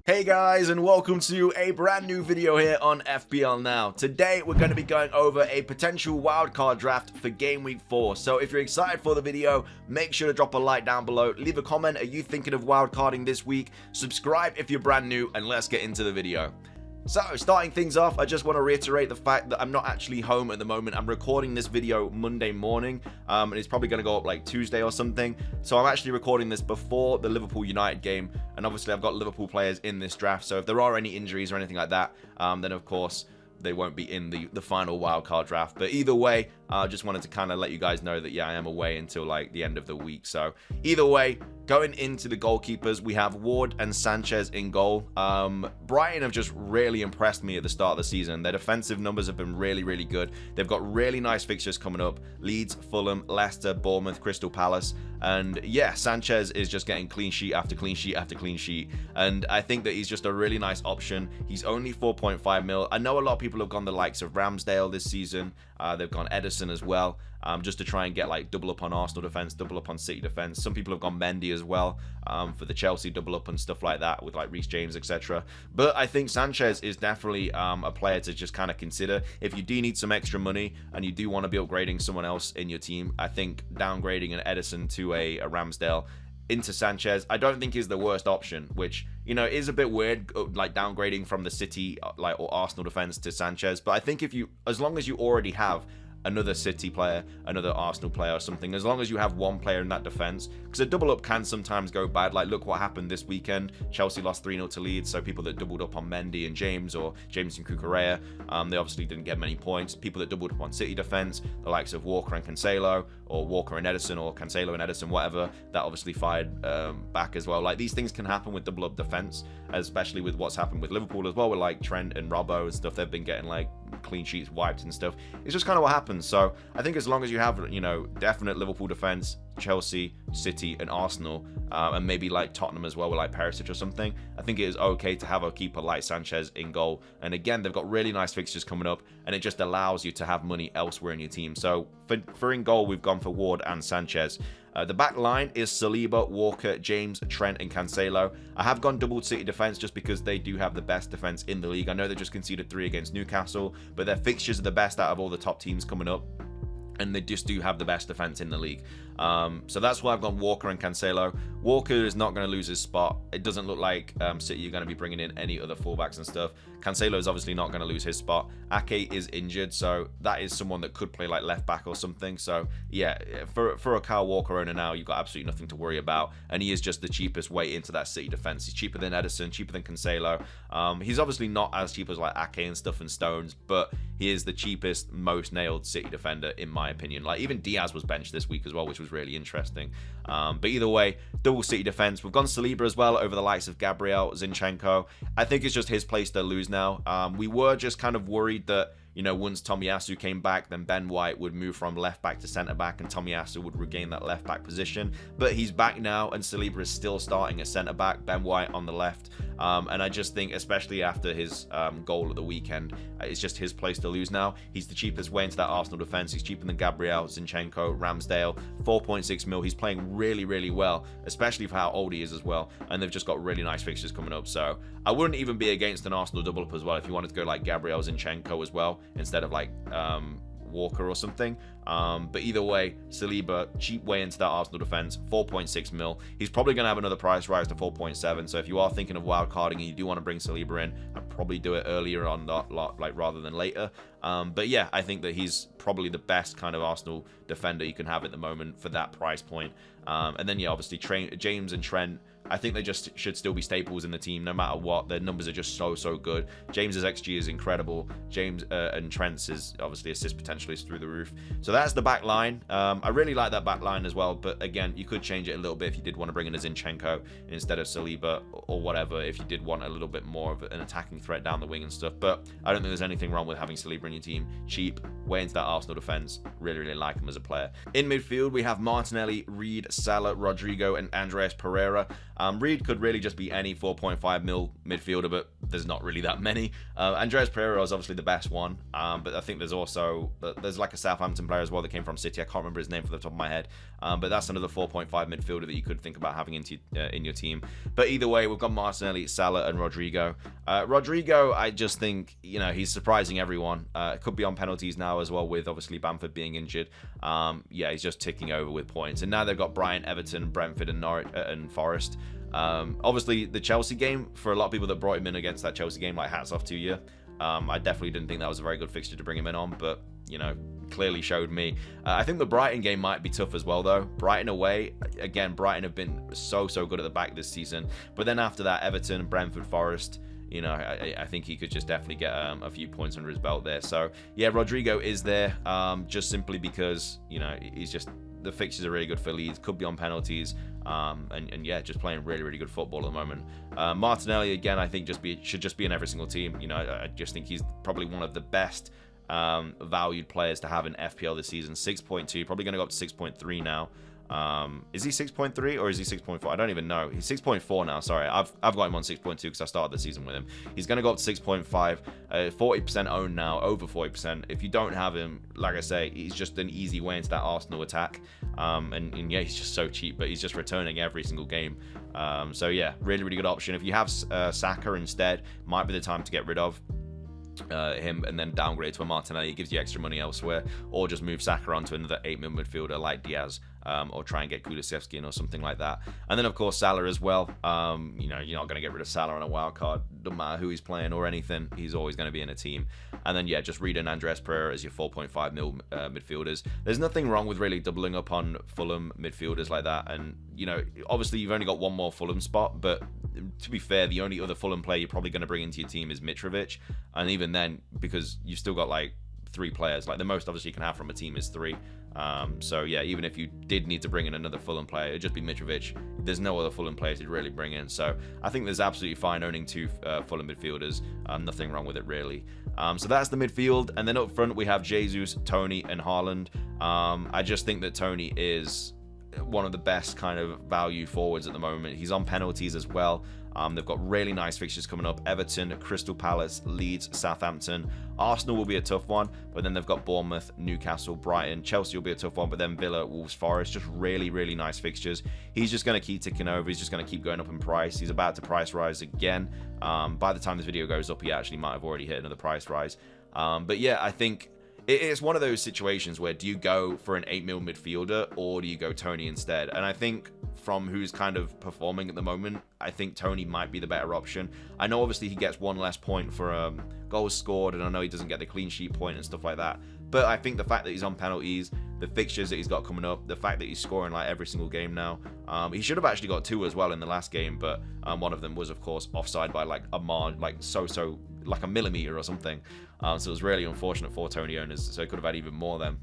Hey guys, and welcome to a brand new video here on FPL Now. Today we're going to be going over a potential wildcard draft for Game Week 4. So if you're excited for the video, make sure to drop a like down below, leave a comment, are you thinking of wildcarding this week? Subscribe if you're brand new, and let's get into the video. So, starting things off, I just want to reiterate the fact that I'm not actually home at the moment. I'm recording this video Monday morning, and it's probably going to go up like Tuesday or something. So I'm actually recording this before the Liverpool United game, and obviously I've got Liverpool players in this draft. So if there are any injuries or anything like that, then of course they won't be in the final wildcard draft. But either way, I just wanted to kind of let you guys know that, yeah, I am away until like the end of the week. So either way, going into the goalkeepers, we have Ward and Sanchez in goal. Brighton have just really impressed me at the start of the season. Their defensive numbers have been really, really good. They've got really nice fixtures coming up. Leeds, Fulham, Leicester, Bournemouth, Crystal Palace. And yeah, Sanchez is just getting clean sheet after clean sheet after clean sheet. And I think that he's just a really nice option. He's only 4.5 mil. I know a lot of people have gone the likes of Ramsdale this season. They've gone Edison as well, just to try and get like double up on Arsenal defense, double up on City defense. Some people have gone Mendy as well, for the Chelsea double up and stuff like that with like Reece James, etc. But I think Sanchez is definitely a player to just kind of consider. If you do need some extra money and you do want to be upgrading someone else in your team, I think downgrading an Edison to a Ramsdale into Sanchez, I don't think is the worst option, which, you know, is a bit weird, like downgrading from the City like or Arsenal defense to Sanchez. But I think if you, as long as you already have another City player, another Arsenal player or something, as long as you have one player in that defense, because a double up can sometimes go bad. Like look what happened this weekend. Chelsea lost 3-0 to Leeds, so people that doubled up on Mendy and James, or James and Cucurella, they obviously didn't get many points. People that doubled up on City defense, the likes of Walker and Cancelo, or Walker and Edison, or Cancelo and Edison, whatever, that obviously fired back as well. Like these things can happen with double up defense, especially with what's happened with Liverpool as well, with like Trent and Robbo and stuff. They've been getting like clean sheets wiped and stuff. It's just kind of what happens. So I think as long as you have, you know, definite Liverpool defense, Chelsea, City, and Arsenal, and maybe like Tottenham as well with like Perisic or something, I think it is okay to have a keeper like Sanchez in goal. And again, they've got really nice fixtures coming up, and it just allows you to have money elsewhere in your team. So for in goal, we've gone for Ward and Sanchez. The back line is Saliba, Walker, James, Trent, and Cancelo. I have gone double City defense just because they do have the best defense in the league. I know they just conceded 3 against Newcastle, but their fixtures are the best out of all the top teams coming up, and they just do have the best defense in the league. So that's why I've gone Walker and Cancelo. Walker is not going to lose his spot. It doesn't look like City are going to be bringing in any other fullbacks and stuff. Cancelo is obviously not going to lose his spot. Ake is injured, so that is someone that could play like left back or something. So yeah, for a Kyle Walker owner now, you've got absolutely nothing to worry about, and he is just the cheapest way into that City defense. He's cheaper than Edison, cheaper than Cancelo. He's obviously not as cheap as like Ake and stuff and Stones, but he is the cheapest, most nailed City defender in my opinion. Like even Diaz was benched this week as well, which was really interesting. But either way, double City defense. We've gone Saliba as well over the likes of Gabriel, Zinchenko. I think it's just his place to lose now. We were just kind of worried that, you know, once Tomiyasu came back, then Ben White would move from left back to centre back, and Tomiyasu would regain that left back position. But he's back now, and Saliba is still starting at centre back, Ben White on the left. And I just think, especially after his goal at the weekend, it's just his place to lose now. He's the cheapest way into that Arsenal defence. He's cheaper than Gabriel, Zinchenko, Ramsdale, 4.6 mil. He's playing really, really well, especially for how old he is as well. And they've just got really nice fixtures coming up. So I wouldn't even be against an Arsenal double up as well if you wanted to go like Gabriel, Zinchenko as well, instead of like Walker or something. But either way, Saliba, cheap way into that Arsenal defense, 4.6 mil. He's probably going to have another price rise to 4.7. So if you are thinking of wildcarding and you do want to bring Saliba in, I'd probably do it earlier on that lot, like rather than later. But yeah, I think that he's probably the best kind of Arsenal defender you can have at the moment for that price point. And then yeah, obviously James and Trent, I think they just should still be staples in the team no matter what. Their numbers are just so good. James's XG is incredible. James and Trent's is obviously assist potential is through the roof. So that's the back line. I really like that back line as well, but again, you could change it a little bit if you did want to bring in a Zinchenko instead of Saliba or whatever, if you did want a little bit more of an attacking threat down the wing and stuff. But I don't think there's anything wrong with having Saliba in your team. Cheap, way into that Arsenal defense. Really like him as a player. In midfield, we have Martinelli, Reed, Salah, Rodrigo, and Andreas Pereira. Reed could really just be any 4.5 mil midfielder, but there's not really that many. Andreas Pereira is obviously the best one, but I think there's also like a Southampton player as well that came from City. I can't remember his name for the top of my head, but that's another 4.5 midfielder that you could think about having in your team. But either way, we've got Martinelli, Salah, and Rodrigo. Rodrigo, I just think, you know, he's surprising everyone. Could be on penalties now as well, with obviously Bamford being injured. Yeah, he's just ticking over with points. And now they've got Brighton, Everton, Brentford, and Norwich and Forest. Obviously, the Chelsea game, for a lot of people that brought him in against that Chelsea game, like, hats off to you. I definitely didn't think that was a very good fixture to bring him in on, but, you know, clearly showed me. I think the Brighton game might be tough as well, though. Brighton away, again, Brighton have been so good at the back this season. But then after that, Everton, Brentford, Forest, you know, I think he could just definitely get a few points under his belt there. So, yeah, Rodrigo is there, just simply because, you know, he's just... The fixtures are really good for Leeds, could be on penalties, and yeah, just playing really good football at the moment. Martinelli, again, I think should just be in every single team. You know, I just think he's probably one of the best valued players to have in FPL this season. 6.2, probably going to go up to 6.3 now. Is he 6.3 or is he 6.4? I don't even know. He's 6.4 now. Sorry, I've got him on 6.2 because I started the season with him. He's going to go up to 6.5. 40% owned now, over 40%. If you don't have him, like I say, he's just an easy way into that Arsenal attack. And yeah, he's just so cheap, but he's just returning every single game. So yeah, really good option. If you have Saka instead, might be the time to get rid of him and then downgrade to a Martinelli. It gives you extra money elsewhere, or just move Saka onto another 8 mil midfielder like Diaz, or try and get Kulusevski in or something like that. And then of course Salah as well. You know, you're not going to get rid of Salah on a wild card, no matter who he's playing or anything. He's always going to be in a team. And then yeah, just Reed and Andreas Pereira as your 4.5 mil midfielders. There's nothing wrong with really doubling up on Fulham midfielders like that. And you know, obviously you've only got one more Fulham spot, but to be fair, the only other Fulham player you're probably going to bring into your team is Mitrovic, and even then, because you've still got like 3 players, like the most obviously you can have from a team is 3. So yeah, even if you did need to bring in another Fulham player, it'd just be Mitrovic. There's no other Fulham players you'd really bring in, so I think there's absolutely fine owning 2 Fulham midfielders. Nothing wrong with it really. So that's the midfield, and then up front we have Jesus, Tony, and Haaland. I just think that Tony is one of the best kind of value forwards at the moment. He's on penalties as well. They've got really nice fixtures coming up: Everton, Crystal Palace, Leeds, Southampton. Arsenal will be a tough one, but then they've got Bournemouth, Newcastle, Brighton. Chelsea will be a tough one, but then Villa, Wolves, Forest. Just really nice fixtures. He's just going to keep ticking over. He's just going to keep going up in price. He's about to price rise again. By the time this video goes up, he actually might have already hit another price rise. But yeah, I think it's one of those situations where, do you go for an 8 mil midfielder or do you go Tony instead? And I think from who's kind of performing at the moment, I think Tony might be the better option. I know obviously he gets 1 less point for goals scored, and I know he doesn't get the clean sheet point and stuff like that. But I think the fact that he's on penalties, the fixtures that he's got coming up, the fact that he's scoring like every single game now, he should have actually got 2 as well in the last game, but one of them was of course offside by like a margin, like like a millimeter or something. So it was really unfortunate for Tony owners, so he could have had even more then.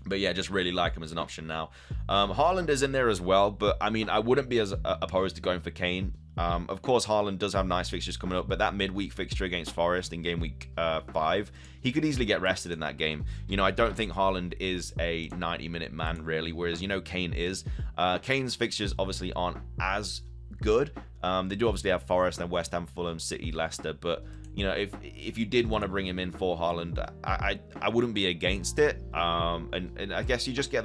But yeah, just really like him as an option now. Haaland is in there as well, but I mean, I wouldn't be as opposed to going for Kane. Of course, Haaland does have nice fixtures coming up, but that midweek fixture against Forest in game week 5, he could easily get rested in that game. You know, I don't think Haaland is a 90-minute man, really, whereas, you know, Kane is. Kane's fixtures obviously aren't as good. They do obviously have Forest and West Ham, Fulham, City, Leicester, but you know, if you did want to bring him in for Haaland, I wouldn't be against it. And I guess you just know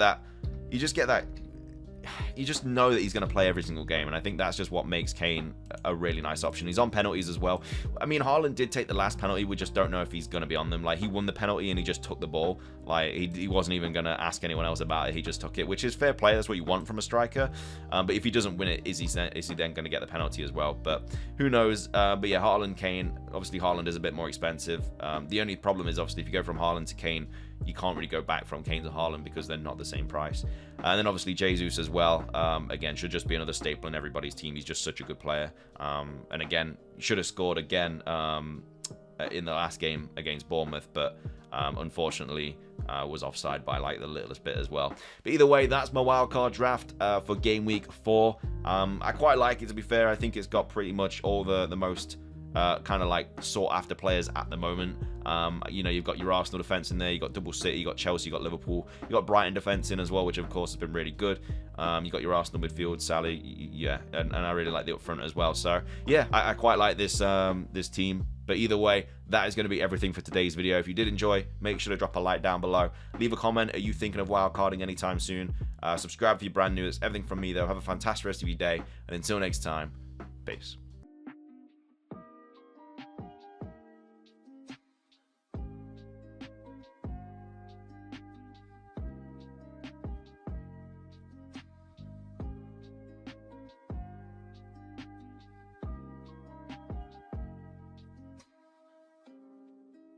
that he's going to play every single game, and I think that's just what makes Kane a really nice option. He's on penalties as well. I mean, Haaland did take the last penalty. We just don't know if he's going to be on them. Like, he won the penalty and he just took the ball. Like, he wasn't even going to ask anyone else about it. He just took it, which is fair play. That's what you want from a striker. But if he doesn't win it, is he then going to get the penalty as well? But who knows? But yeah, Haaland, Kane. Obviously, Haaland is a bit more expensive. The only problem is, obviously, if you go from Haaland to Kane, you can't really go back from Kane to Haaland because they're not the same price. And then obviously Jesus as well, again, should just be another staple in everybody's team. He's just such a good player. And again, should have scored again in the last game against Bournemouth, but unfortunately was offside by like the littlest bit as well. But either way, that's my wildcard draft for game week 4. I quite like it, to be fair. I think it's got pretty much all the most kind of like sought after players at the moment. You know, you've got your Arsenal defense in there, you've got double City, you've got Chelsea, you've got Liverpool, you've got Brighton defense in as well, which of course has been really good. You've got your Arsenal midfield, Sally, yeah, and I really like the up front as well. So yeah, I quite like this this team. But either way, that is going to be everything for today's video. If you did enjoy, make sure to drop a like down below. Leave a comment. Are you thinking of wildcarding anytime soon? Subscribe if you're brand new. That's everything from me, though. Have a fantastic rest of your day. And until next time, peace.